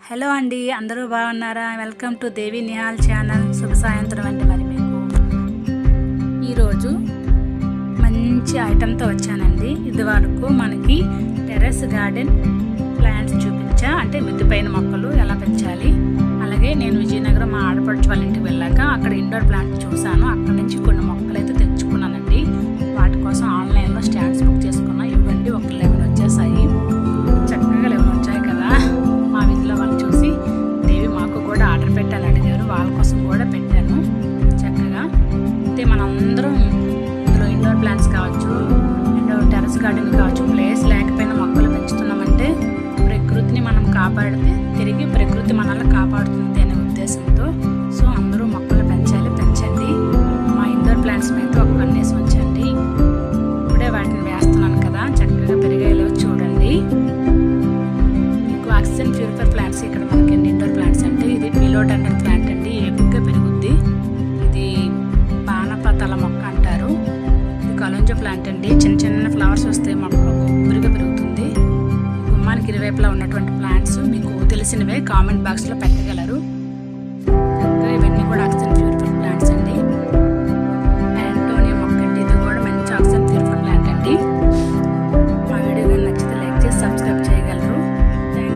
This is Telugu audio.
హలో అండి, అందరూ బాగున్నారా? Welcome to Devi Nihal channel. శుభ సాయంత్రం అండి. మరి మీకు ఈరోజు మంచి ఐటెంతో వచ్చానండి. ఇది వరకు మనకి టెర్రస్ గార్డెన్ ప్లాంట్స్ చూపించా, అంటే మిద్దె పైన మొక్కలు ఎలా పెంచాలి. అలాగే నేను విజయనగరం మా ఆడపడుచు వాళ్ళ ఇంటికి వెళ్ళాక అక్కడ ఇండోర్ ప్లాంట్స్ చూశాను. అక్కడ నుంచి కొన్ని మొక్కలు అయితే తెచ్చుకున్నానండి. వాటి కోసం ఆన్లైన్లో స్టాండ్స్ బుక్ చేసుకున్నా. ఇవ్వండి, ఒక 11 వచ్చేసాయి. చక్కగా 11 వచ్చాయి కదా. మా వీధిలో వాళ్ళు చూసి దేవి మాకు కూడా ఆర్డర్ పెట్టాలని అడిగారు. వాళ్ళ కోసం కూడా పెట్టాను. చక్కగా అయితే మనందరం ఇందులో ఇండోర్ ప్లాంట్స్ కావచ్చు, ఇండోర్ టెర్రస్ గార్డెన్ కావచ్చు, ప్లేస్ లేకపోయినా మొక్కలు పెంచుతున్నామంటే ప్రకృతిని మనం కాపాడితే తిరిగి ప్రకృతి మనల్ని కాపాడుతుంది అనే ఉద్దేశంతో సో అందరూ మొక్కలు పెంచండి. మా ఇండోర్ ప్లాంట్స్ అయితే ఒక కన్నేసి ఉంచండి. ఇప్పుడే వాటిని వేస్తున్నాను కదా, చక్కగా పెరిగేలో చూడండి. ఆక్సిజన్ ప్యూరిఫైర్ ప్లాంట్స్ ఇక్కడ మనకి ఇండోర్ ప్లాంట్స్ అంటే ఇది పిలోడెండ్రన్ ప్లాంట్ అండి. ఏపుగా పెరుగుద్ది. ఇది బాణపతల మొక్క అంటారు. ఇది కలంజో ప్లాంట్ అండి. చిన్న చిన్న ఫ్లవర్స్ వస్తాయి, మొక్క గుబురుగా పెరుగుతుంది. గుమ్మానికి ఇరువైపులా ఉన్నటువంటి ప్లాంట్స్ మీకు తెలిసినవే కామెంట్ బాక్స్లో పెట్టగలరు. ఇవన్నీ కూడా ఆక్సిజన్